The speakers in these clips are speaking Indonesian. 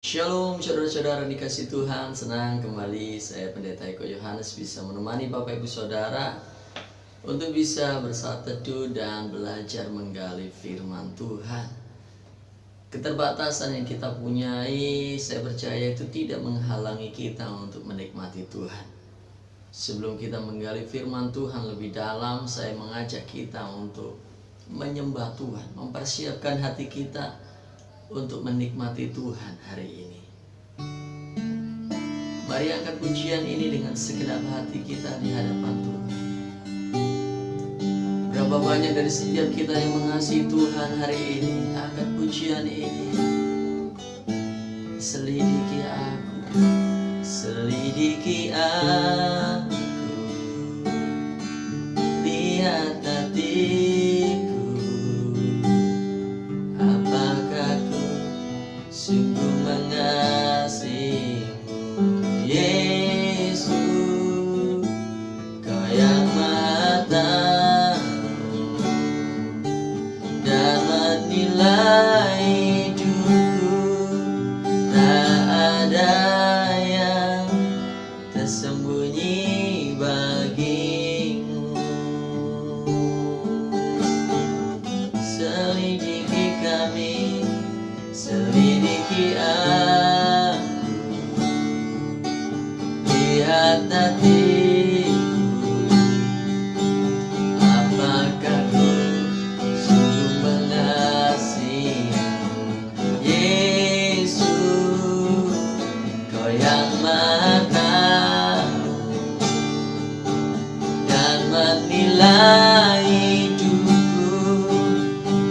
Shalom saudara-saudara dikasih Tuhan, senang kembali saya Pendeta Eko Yohanes bisa menemani Bapak Ibu Saudara untuk bisa bersaat teduh dan belajar menggali firman Tuhan. Keterbatasan yang kita punyai, saya percaya itu tidak menghalangi kita untuk menikmati Tuhan. Sebelum kita menggali firman Tuhan lebih dalam, saya mengajak kita untuk menyembah Tuhan, mempersiapkan hati kita untuk menikmati Tuhan hari ini. Mari angkat pujian ini dengan segenap hati kita di hadapan Tuhan. Berapa banyak dari setiap kita yang mengasihi Tuhan hari ini, angkat pujian ini. Selidiki aku, selidiki aku, lihat hatiku, apakah ku sungguh mengasihimu, Yesus, Kau yang Maha Tahu dan menilai hidupku, tak ada yang tersembunyi bagimu. Selidiki kami, selidiki aku, lihat hatiku, apakah ku sungguh mengasihimu, Yesus, Kau yang Maha Tahu dan menilai hidupku,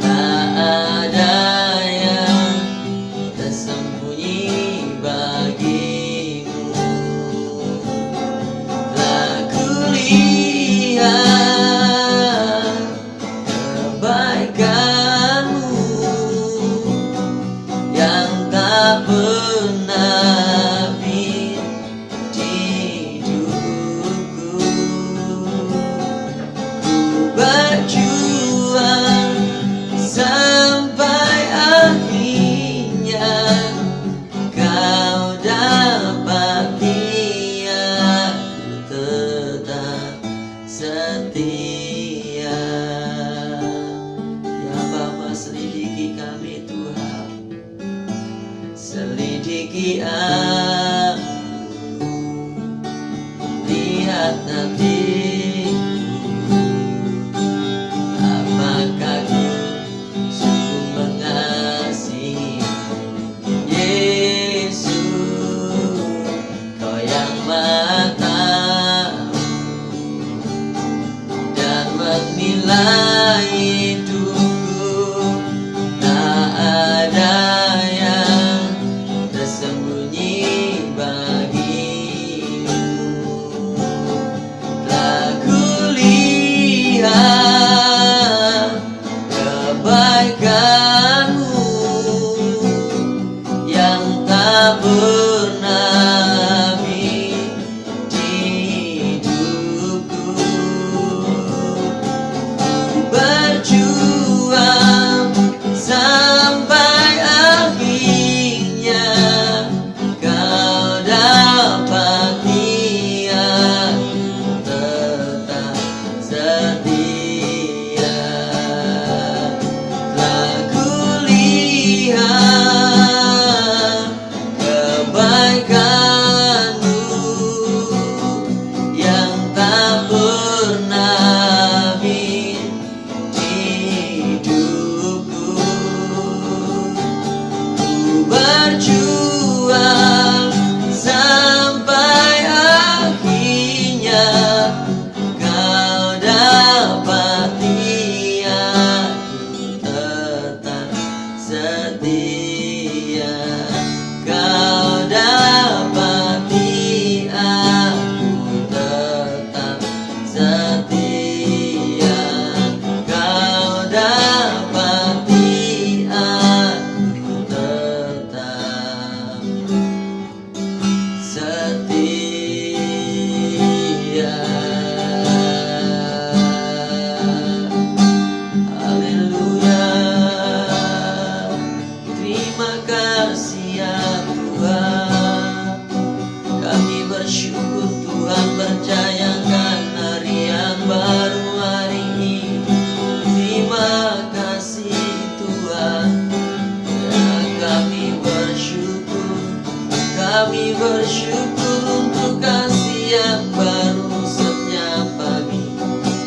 tak ada yang tersembunyi bagimu. Telah kulihat kebaikan-Mu yang tak pernah habis di hidupku. Ku berjuang sampai akhirnya Kau dapati aku tetap setia. Ya Bapa, selidiki kami Tuhan, selidiki aku, lihat hatiku, apakah ku sungguh mengasihimu, Yesus, Kau yang Maha Tahu dan menilai hidupku, tak ada yang tersembunyi bagimu. Telah kulihat kebaikan-Mu yang tak pernah habis di hidupku. Berjuang sampai akhirnya Kau dapati aku tetap setia. Telah kulihat Kami bersyukur untuk kasih yang baru setiap pagi,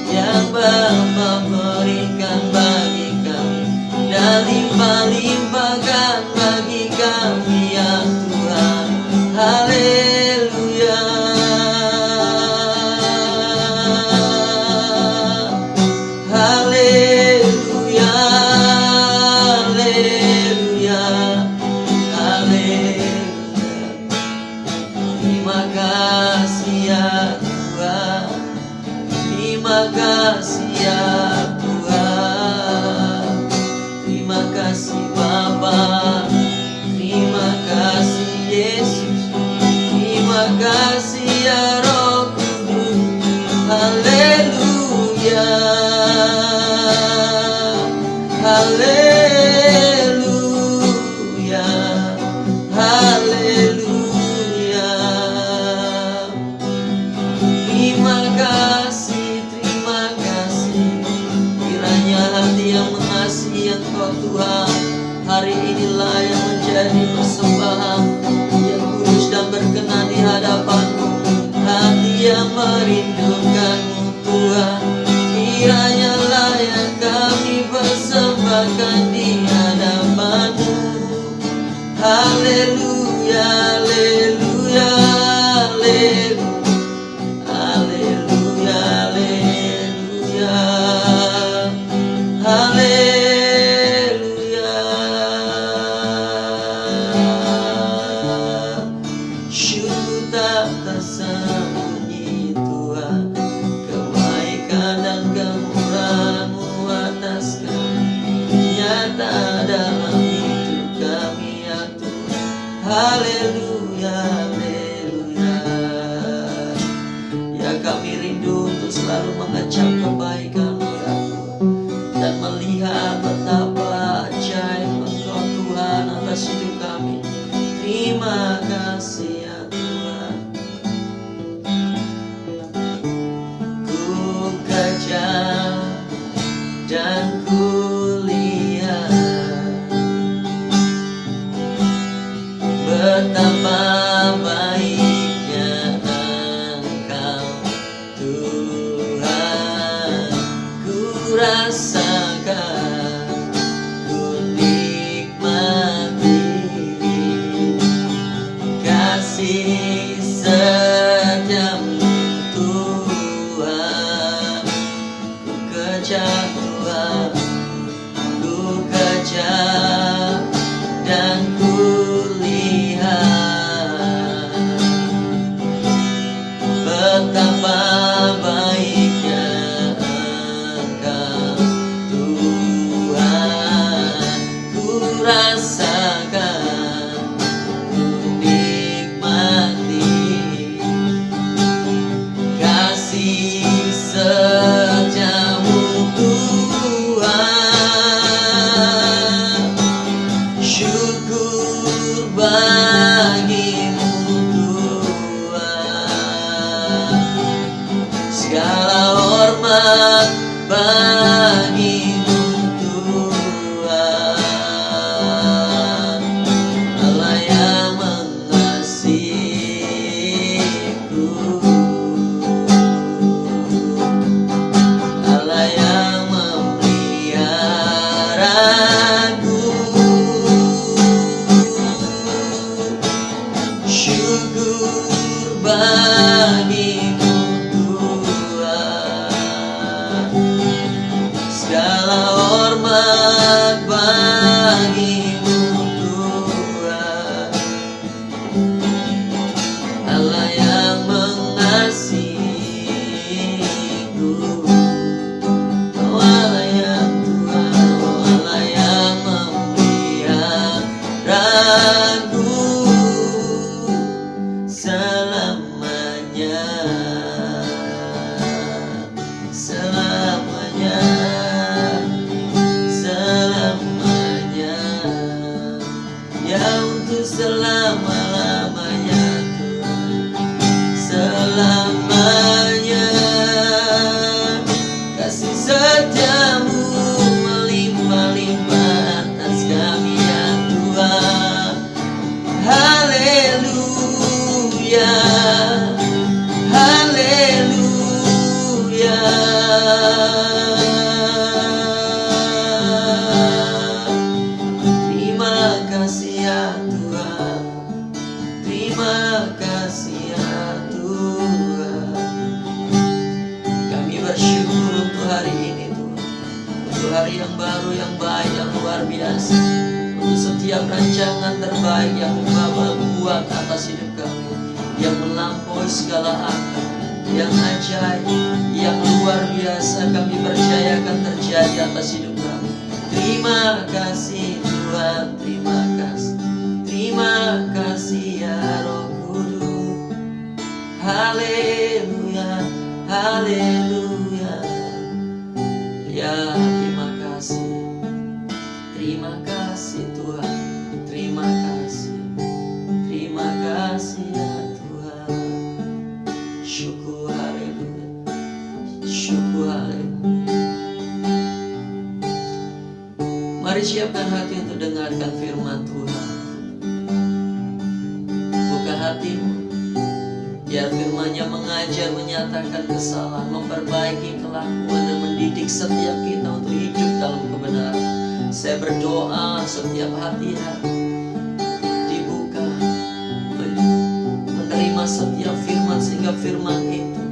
yang Bapa berikan bagi kami, dan limpah-limpahkan bagi kami ya Tuhan. Haleluya. Haleluya. Haleluya. Haleluya. Terima kasih ya Tuhan. Terima kasih ya Tuhan. Terima kasih Bapa. Terima kasih Yesus. Terima kasih ya Roh Kudus. Haleluya. Haleluya. Haleluya. Terima kasih, terima kasih. Kiranya hati yang mengasihi Engkau Tuhan, hari inilah yang menjadi persembahan yang kudus dan berkenan di hadapan-Mu. Hati yang merindukan-Mu Tuhan, kiranya lah yang kami persembahkan di hadapan-Mu. Haleluya, haleluya, haleluya, haleluya, haleluya, haleluya. Syukur tak tersembunyi Tuhan, kebaikan dan kemurahan-Mu atas kami nyata dalam hidup kami ya Tuhan. Haleluya, haleluya. Ya kami rindu untuk selalu mengecap kebaikan-Mu ya Tuhan, dan melihat betapa ajaib Engkau Tuhan atas hidup kami. Terima kasih ya Tuhan. Ku kejar dan ku lihat betapa baiknya Engkau Tuhan. Ku rasakan, ku nikmati kasih setiamu Tuhan. Ku kejar Tuhan, ku kejar dan ku lihat betapa baiknya Engkau Tuhan. Ku rasakan, ku nikmati kasih setiamu Tuhan. Syukur bagi-Mu Tuhan, segala hormat bagi-Mu Tuhan. Allah yang mengasihiku, Allah yang memeliharaku. Syukur bagi-Mu Tuhan, segala hormat bagi-Mu Tuhan. Allah yang mengasihiku, oh Allah yang Tuhan, oh Allah yang memeliharaku selamanya, selamanya, selamanya, ya untuk selama-lamanya Tuhan, selamanya. Kasih setiamu melimpah-limpah atas kami ya Tuhan. Haleluya. baru, yang baik, yang luar biasa. Untuk setiap rancangan terbaik yang Bapa buat atas hidup kami, yang melampaui segala akal, yang ajaib, yang luar biasa, kami percaya akan terjadi atas hidup kami. Terima kasih Tuhan, terima kasih. Terima kasih ya Roh Kudus. Haleluya, haleluya. Ya, terima kasih. Terima kasih Tuhan. Terima kasih. Terima kasih ya Tuhan. Syukur, haleluya. Syukur, haleluya. Mari siapkan hati untuk dengarkan firman Tuhan. Hatimu, biar firman-Nya mengajar, menyatakan kesalahan, memperbaiki kelakuan, dan mendidik setiap kita untuk hidup dalam kebenaran. Saya berdoa setiap hati dibuka, menerima setiap firman, sehingga firman itu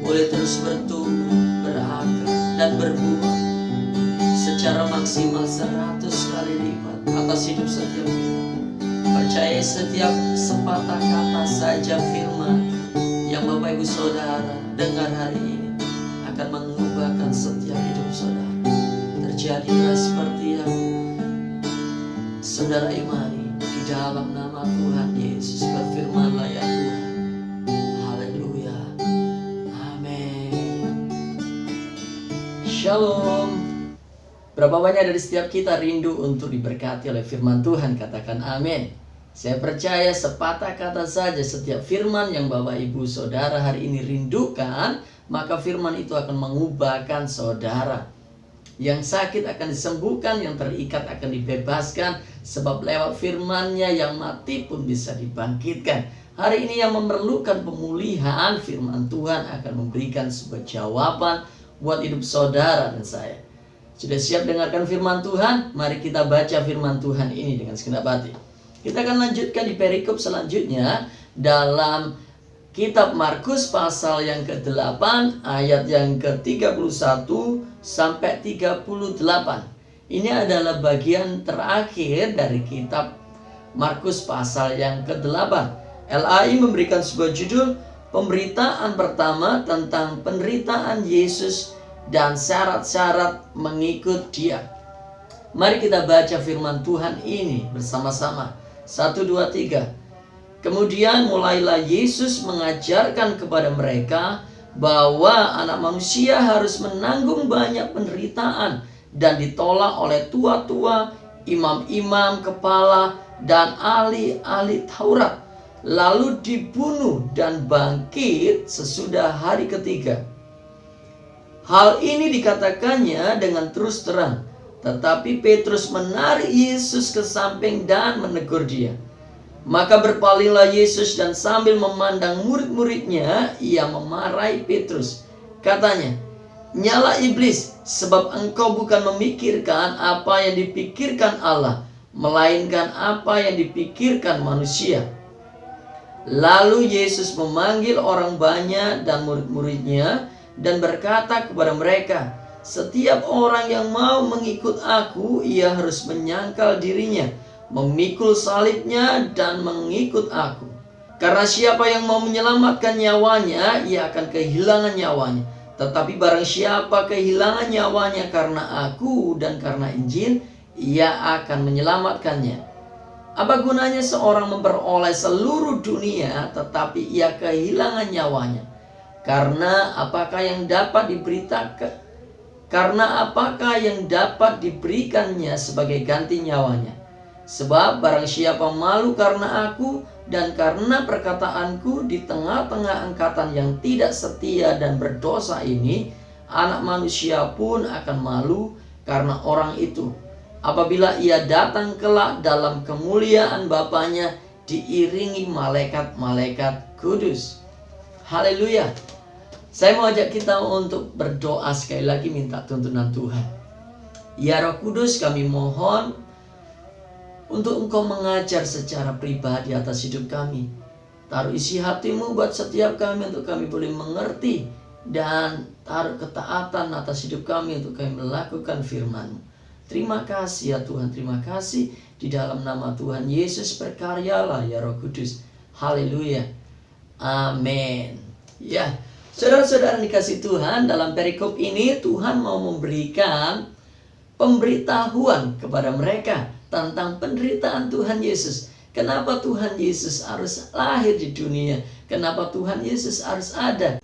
boleh terus bertumbuh, berakar, dan berbuah secara maksimal 100 kali lipat atas hidup setiap kita. Percaya setiap sepatah kata saja firman yang Bapak Ibu Saudara dengar hari ini akan mengubahkan setiap hidup saudara. Terjadilah seperti yang saudara imani. Di dalam nama Tuhan Yesus, berfirmanlah ya Tuhan. Haleluya. Amin. Shalom. Berapa banyak dari setiap kita rindu untuk diberkati oleh firman Tuhan? Katakan amin. Saya percaya sepatah kata saja setiap firman yang Bapak Ibu Saudara hari ini rindukan, maka firman itu akan mengubahkan saudara. Yang sakit akan disembuhkan, yang terikat akan dibebaskan, sebab lewat firman-Nya yang mati pun bisa dibangkitkan. Hari ini yang memerlukan pemulihan, firman Tuhan akan memberikan sebuah jawaban buat hidup saudara dan saya. Sudah siap dengarkan firman Tuhan? Mari kita baca firman Tuhan ini dengan segenap hati. Kita akan lanjutkan di perikop selanjutnya dalam kitab Markus pasal yang ke-8 ayat yang ke-31 sampai 38. Ini adalah bagian terakhir dari kitab Markus pasal yang ke-8. LAI memberikan sebuah judul pemberitaan pertama tentang penderitaan Yesus dan syarat-syarat mengikut Dia. Mari kita baca firman Tuhan ini bersama-sama. 1, 2, 3. Kemudian mulailah Yesus mengajarkan kepada mereka bahwa anak manusia harus menanggung banyak penderitaan dan ditolak oleh tua-tua, imam-imam kepala, dan ahli-ahli Taurat, lalu dibunuh dan bangkit sesudah hari ketiga. Hal ini dikatakannya dengan terus terang. Tetapi Petrus menarik Yesus ke samping dan menegur dia. Maka berpalinglah Yesus dan sambil memandang murid-muridnya, ia memarahi Petrus. Katanya, "Nyala iblis, sebab engkau bukan memikirkan apa yang dipikirkan Allah, melainkan apa yang dipikirkan manusia." Lalu Yesus memanggil orang banyak dan murid-muridnya dan berkata kepada mereka, "Setiap orang yang mau mengikut aku, ia harus menyangkal dirinya, memikul salibnya dan mengikut aku. Karena siapa yang mau menyelamatkan nyawanya, ia akan kehilangan nyawanya. Tetapi barang siapa kehilangan nyawanya karena aku dan karena Injil, ia akan menyelamatkannya. Apa gunanya seorang memperoleh seluruh dunia, tetapi ia kehilangan nyawanya? Karena apakah yang dapat diberikannya sebagai ganti nyawanya? Sebab barang siapa malu karena aku dan karena perkataanku di tengah-tengah angkatan yang tidak setia dan berdosa ini, Anak Manusia pun akan malu karena orang itu, apabila ia datang kelak dalam kemuliaan Bapanya diiringi malaikat-malaikat kudus." Haleluya. Saya mau ajak kita untuk berdoa sekali lagi, minta tuntunan Tuhan. Ya Roh Kudus, kami mohon untuk Engkau mengajar secara pribadi atas hidup kami. Taruh isi hati-Mu buat setiap kami untuk kami boleh mengerti dan taruh ketaatan atas hidup kami untuk kami melakukan firman-Mu. Terima kasih ya Tuhan, terima kasih. Di dalam nama Tuhan Yesus berkaryalah ya Roh Kudus. Haleluya. Amin. Ya, saudara-saudara dikasih Tuhan, dalam perikop ini Tuhan mau memberikan pemberitahuan kepada mereka tentang penderitaan Tuhan Yesus. Kenapa Tuhan Yesus harus lahir di dunia? Kenapa Tuhan Yesus harus ada?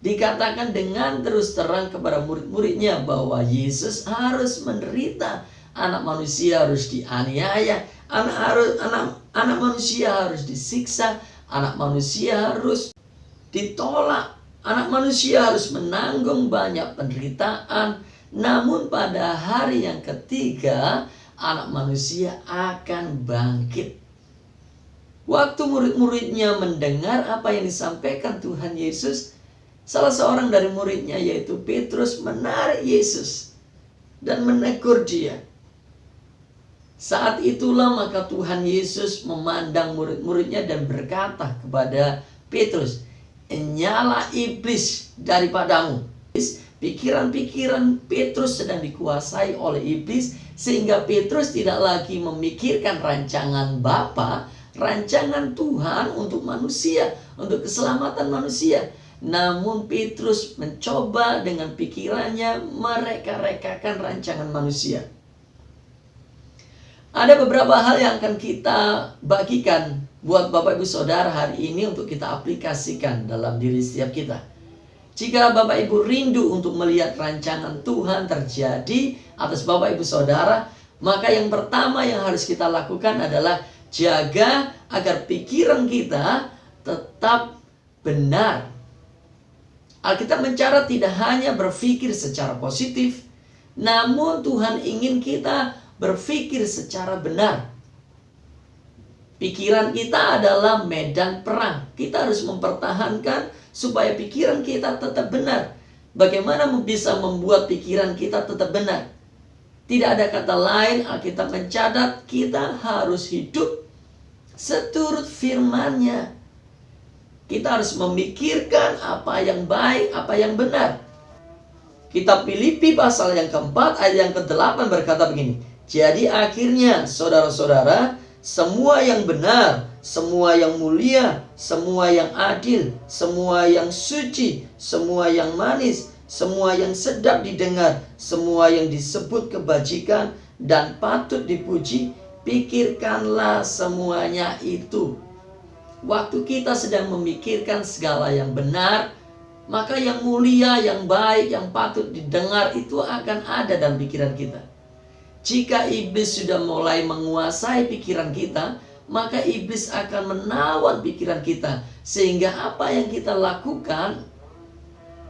Dikatakan dengan terus terang kepada murid-muridnya bahwa Yesus harus menderita. Anak manusia harus dianiaya, anak manusia harus disiksa, anak manusia harus ditolak, anak manusia harus menanggung banyak penderitaan. Namun pada hari yang ketiga, anak manusia akan bangkit. Waktu murid-muridnya mendengar apa yang disampaikan Tuhan Yesus, salah seorang dari muridnya yaitu Petrus menarik Yesus dan menegur dia. Saat itulah maka Tuhan Yesus memandang murid-muridnya dan berkata kepada Petrus, "Nyala iblis daripadamu." Pikiran-pikiran Petrus sedang dikuasai oleh iblis, sehingga Petrus tidak lagi memikirkan rancangan Bapa, rancangan Tuhan untuk manusia, untuk keselamatan manusia. Namun Petrus mencoba dengan pikirannya mereka-rekakan rancangan manusia. Ada beberapa hal yang akan kita bagikan buat Bapak Ibu Saudara hari ini untuk kita aplikasikan dalam diri setiap kita. Jika Bapak Ibu rindu untuk melihat rancangan Tuhan terjadi atas Bapak Ibu Saudara, maka yang pertama yang harus kita lakukan adalah jaga agar pikiran kita tetap benar. Alkitab mencatat tidak hanya berpikir secara positif, namun Tuhan ingin kita berpikir secara benar. Pikiran kita adalah medan perang. Kita harus mempertahankan supaya pikiran kita tetap benar. Bagaimana bisa membuat pikiran kita tetap benar? Tidak ada kata lain, Alkitab mencatat kita harus hidup seturut firman-Nya. Kita harus memikirkan apa yang baik, apa yang benar. Kitab Filipi pasal yang keempat ayat yang ke-8 berkata begini, "Jadi akhirnya saudara-saudara, semua yang benar, semua yang mulia, semua yang adil, semua yang suci, semua yang manis, semua yang sedap didengar, semua yang disebut kebajikan dan patut dipuji, pikirkanlah semuanya itu." Waktu kita sedang memikirkan segala yang benar, maka yang mulia, yang baik, yang patut didengar itu akan ada dalam pikiran kita. Jika iblis sudah mulai menguasai pikiran kita, maka iblis akan menawan pikiran kita, sehingga apa yang kita lakukan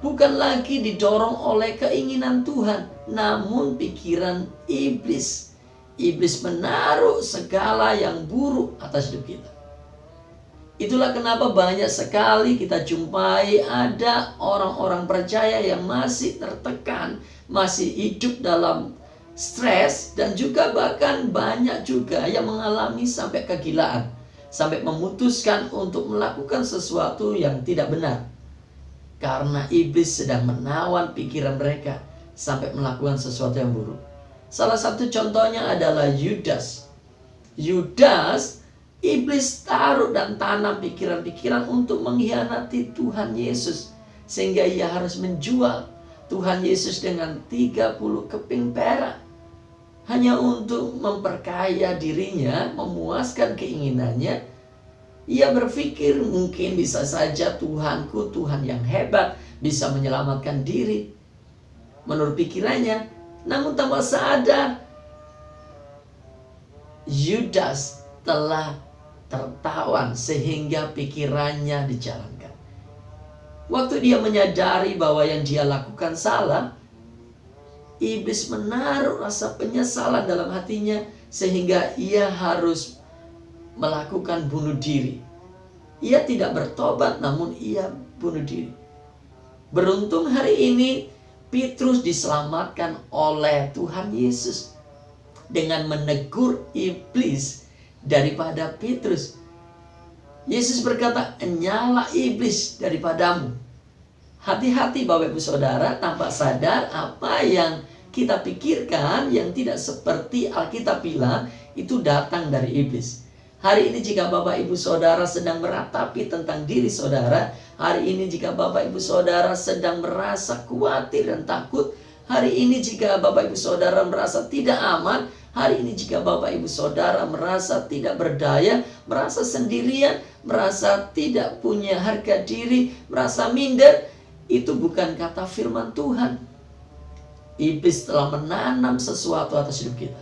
bukan lagi didorong oleh keinginan Tuhan, namun pikiran iblis. Iblis menaruh segala yang buruk atas hidup kita. Itulah kenapa banyak sekali kita jumpai ada orang-orang percaya yang masih tertekan, masih hidup dalam stres, dan juga bahkan banyak juga yang mengalami sampai kegilaan, sampai memutuskan untuk melakukan sesuatu yang tidak benar, karena iblis sedang menawan pikiran mereka sampai melakukan sesuatu yang buruk. Salah satu contohnya adalah Yudas. Iblis taruh dan tanam pikiran-pikiran untuk mengkhianati Tuhan Yesus, sehingga ia harus menjual Tuhan Yesus dengan 30 keping perak hanya untuk memperkaya dirinya, memuaskan keinginannya. Ia berpikir mungkin bisa saja Tuhanku, Tuhan yang hebat, bisa menyelamatkan diri menurut pikirannya. Namun tanpa sadar, Yudas telah tertawan sehingga pikirannya dijalankan. Waktu dia menyadari bahwa yang dia lakukan salah, iblis menaruh rasa penyesalan dalam hatinya sehingga ia harus melakukan bunuh diri. Ia tidak bertobat, namun ia bunuh diri. Beruntung hari ini Petrus diselamatkan oleh Tuhan Yesus dengan menegur iblis daripada Petrus. Yesus berkata, "Nyala iblis daripadamu." Hati-hati Bapak Ibu Saudara, tanpa sadar apa yang kita pikirkan yang tidak seperti Alkitab bilang itu datang dari iblis. Hari ini jika Bapak Ibu Saudara sedang meratapi tentang diri saudara, hari ini jika Bapak Ibu Saudara sedang merasa khawatir dan takut, hari ini jika Bapak Ibu Saudara merasa tidak aman, hari ini jika Bapak Ibu Saudara merasa tidak berdaya, merasa sendirian, merasa tidak punya harga diri, merasa minder, itu bukan kata firman Tuhan. Iblis telah menanam sesuatu atas hidup kita.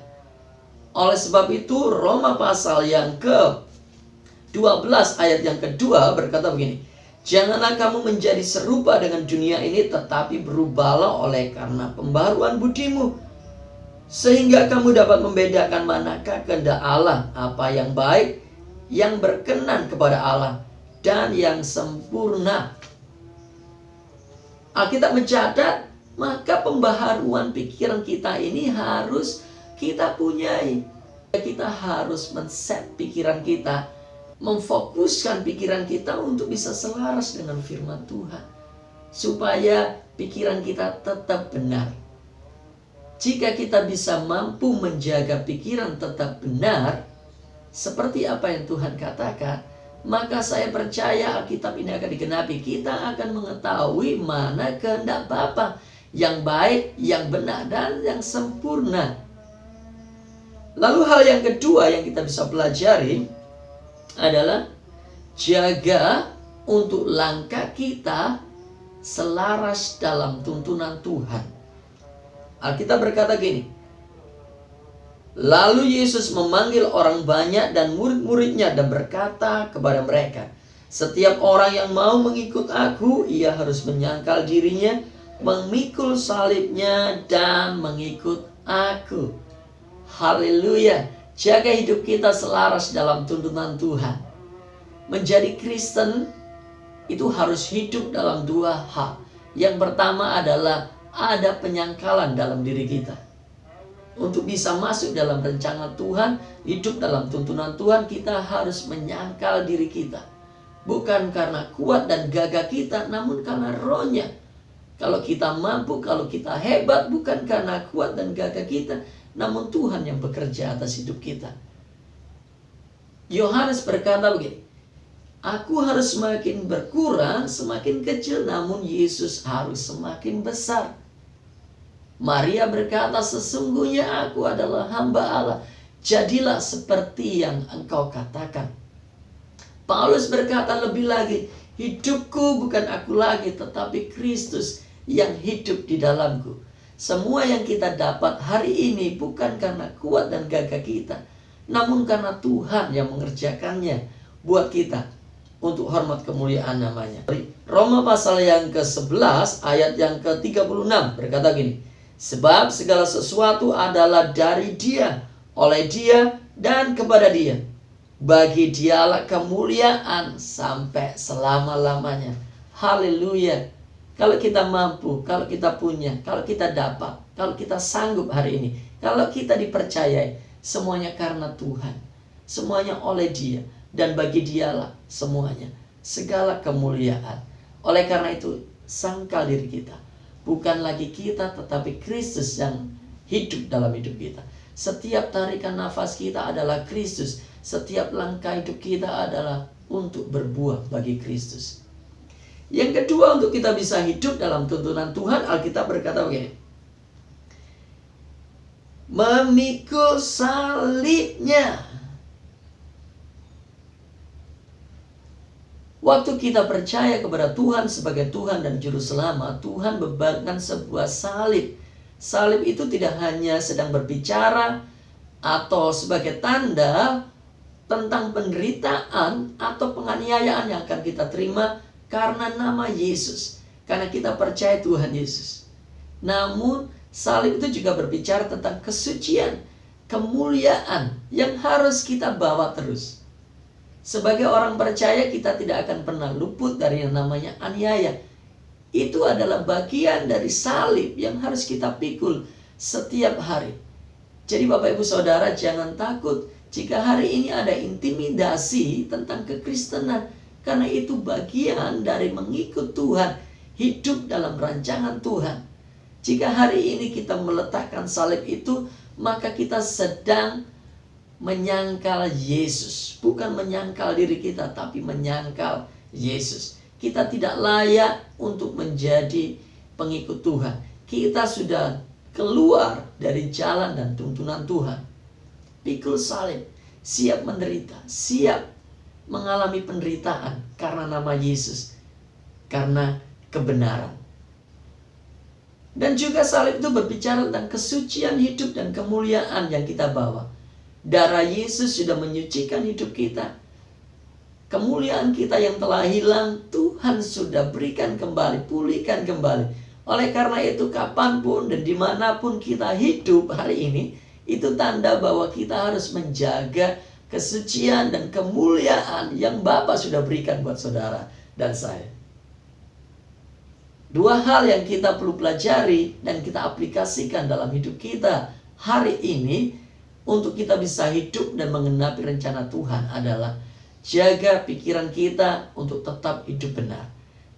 Oleh sebab itu Roma pasal yang ke-12 ayat yang kedua berkata begini, janganlah kamu menjadi serupa dengan dunia ini, tetapi berubahlah oleh karena pembaruan budimu, sehingga kamu dapat membedakan manakah kehendak Allah, apa yang baik, yang berkenan kepada Allah, dan yang sempurna. Alkitab mencatat, maka pembaharuan pikiran kita ini harus kita punyai. Kita harus men-set pikiran kita, memfokuskan pikiran kita untuk bisa selaras dengan firman Tuhan, supaya pikiran kita tetap benar. Jika kita bisa mampu menjaga pikiran tetap benar, seperti apa yang Tuhan katakan, maka saya percaya Alkitab ini akan digenapi. Kita akan mengetahui mana kehendak Bapa yang baik, yang benar, dan yang sempurna. Lalu hal yang kedua yang kita bisa pelajari adalah jaga untuk langkah kita selaras dalam tuntunan Tuhan. Alkitab berkata gini, lalu Yesus memanggil orang banyak dan murid-muridnya dan berkata kepada mereka, setiap orang yang mau mengikut aku, ia harus menyangkal dirinya, memikul salibnya, dan mengikut aku. Haleluya. Jaga hidup kita selaras dalam tuntunan Tuhan. Menjadi Kristen itu harus hidup dalam dua hal. Yang pertama adalah ada penyangkalan dalam diri kita. Untuk bisa masuk dalam rencana Tuhan, hidup dalam tuntunan Tuhan, kita harus menyangkal diri kita. Bukan karena kuat dan gagah kita, namun karena rohnya. Kalau kita mampu, kalau kita hebat, bukan karena kuat dan gagah kita, namun Tuhan yang bekerja atas hidup kita. Yohanes berkata begini, aku harus semakin berkurang, semakin kecil, namun Yesus harus semakin besar. Maria berkata, sesungguhnya aku adalah hamba Allah, jadilah seperti yang engkau katakan. Paulus berkata lebih lagi, hidupku bukan aku lagi, tetapi Kristus yang hidup di dalamku. Semua yang kita dapat hari ini bukan karena kuat dan gagah kita, namun karena Tuhan yang mengerjakannya buat kita untuk hormat kemuliaan namanya. Roma pasal yang ke-11 ayat yang ke-36 berkata gini, sebab segala sesuatu adalah dari Dia, oleh Dia, dan kepada Dia. Bagi Dialah kemuliaan sampai selama-lamanya. Haleluya. Kalau kita mampu, kalau kita punya, kalau kita dapat, kalau kita sanggup hari ini, kalau kita dipercayai, semuanya karena Tuhan, semuanya oleh Dia, dan bagi Dialah semuanya, segala kemuliaan. Oleh karena itu, sangkal diri kita, bukan lagi kita, tetapi Kristus yang hidup dalam hidup kita. Setiap tarikan nafas kita adalah Kristus, setiap langkah hidup kita adalah untuk berbuah bagi Kristus. Yang kedua, untuk kita bisa hidup dalam tuntunan Tuhan, Alkitab berkata begini, memikul salibnya. Waktu kita percaya kepada Tuhan sebagai Tuhan dan Juru Selamat, Tuhan bebankan sebuah salib. Salib itu tidak hanya sedang berbicara atau sebagai tanda tentang penderitaan atau penganiayaan yang akan kita terima karena nama Yesus, karena kita percaya Tuhan Yesus. Namun salib itu juga berbicara tentang kesucian, kemuliaan yang harus kita bawa terus. Sebagai orang percaya, kita tidak akan pernah luput dari yang namanya aniaya. Itu adalah bagian dari salib yang harus kita pikul setiap hari. Jadi Bapak Ibu Saudara, jangan takut jika hari ini ada intimidasi tentang kekristenan, karena itu bagian dari mengikut Tuhan hidup dalam rancangan Tuhan. Jika hari ini kita meletakkan salib itu, maka kita sedang menyangkal Yesus. Bukan menyangkal diri kita, tapi menyangkal Yesus. Kita tidak layak untuk menjadi pengikut Tuhan. Kita sudah keluar dari jalan dan tuntunan Tuhan. Pikul salib, siap menderita, siap mengalami penderitaan karena nama Yesus, karena kebenaran. Dan juga salib itu berbicara tentang kesucian hidup dan kemuliaan yang kita bawa. Darah Yesus sudah menyucikan hidup kita. Kemuliaan kita yang telah hilang, Tuhan sudah berikan kembali, pulihkan kembali. Oleh karena itu, kapanpun dan dimanapun kita hidup hari ini, itu tanda bahwa kita harus menjaga kesucian dan kemuliaan yang Bapa sudah berikan buat saudara dan saya. Dua hal yang kita perlu pelajari dan kita aplikasikan dalam hidup kita hari ini untuk kita bisa hidup dan mengenapi rencana Tuhan adalah jaga pikiran kita untuk tetap hidup benar.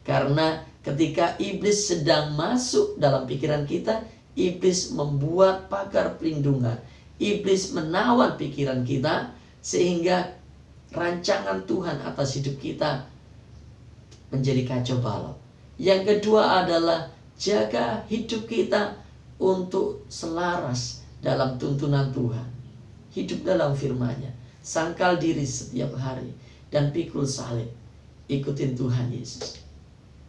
Karena ketika iblis sedang masuk dalam pikiran kita, iblis membuat pagar pelindungan. Iblis menawan pikiran kita sehingga rancangan Tuhan atas hidup kita menjadi kacau balau. Yang kedua adalah jaga hidup kita untuk selaras dalam tuntunan Tuhan. Hidup dalam firman-Nya. Sangkal diri setiap hari dan pikul salib. Ikutin Tuhan Yesus.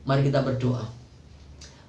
Mari kita berdoa.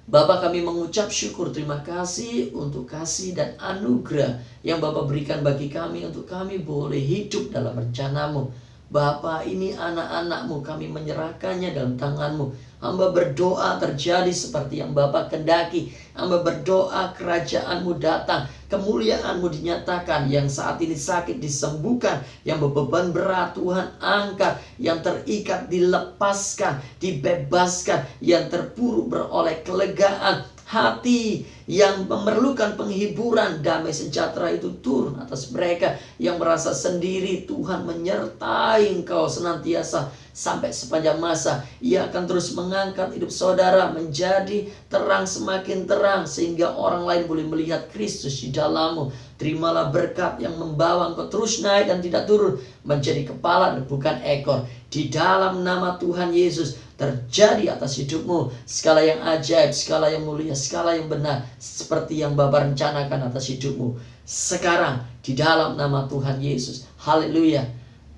Bapa, kami mengucap syukur, terima kasih untuk kasih dan anugerah yang Bapa berikan bagi kami untuk kami boleh hidup dalam rencana-Mu. Bapa, ini anak-anak-Mu, kami menyerahkannya dalam tangan-Mu. Hamba berdoa terjadi seperti yang Bapa kendaki. Hamba berdoa kerajaan-Mu datang, kemuliaan-Mu dinyatakan, yang saat ini sakit disembuhkan, yang beban berat Tuhan angkat, yang terikat dilepaskan, dibebaskan, yang terpuruk beroleh kelegaan. Hati yang memerlukan penghiburan, damai sejahtera itu turun atas mereka yang merasa sendiri. Tuhan menyertai engkau senantiasa sampai sepanjang masa. Ia akan terus mengangkat hidup saudara menjadi terang, semakin terang, sehingga orang lain boleh melihat Kristus di dalammu. Terimalah berkat yang membawa engkau terus naik dan tidak turun, menjadi kepala dan bukan ekor. Di dalam nama Tuhan Yesus terjadi atas hidupmu segala yang ajaib, segala yang mulia, segala yang benar, seperti yang Bapa rencanakan atas hidupmu sekarang di dalam nama Tuhan Yesus. Haleluya.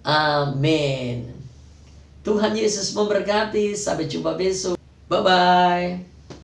Amin. Tuhan Yesus memberkati. Sampai jumpa besok. Bye-bye.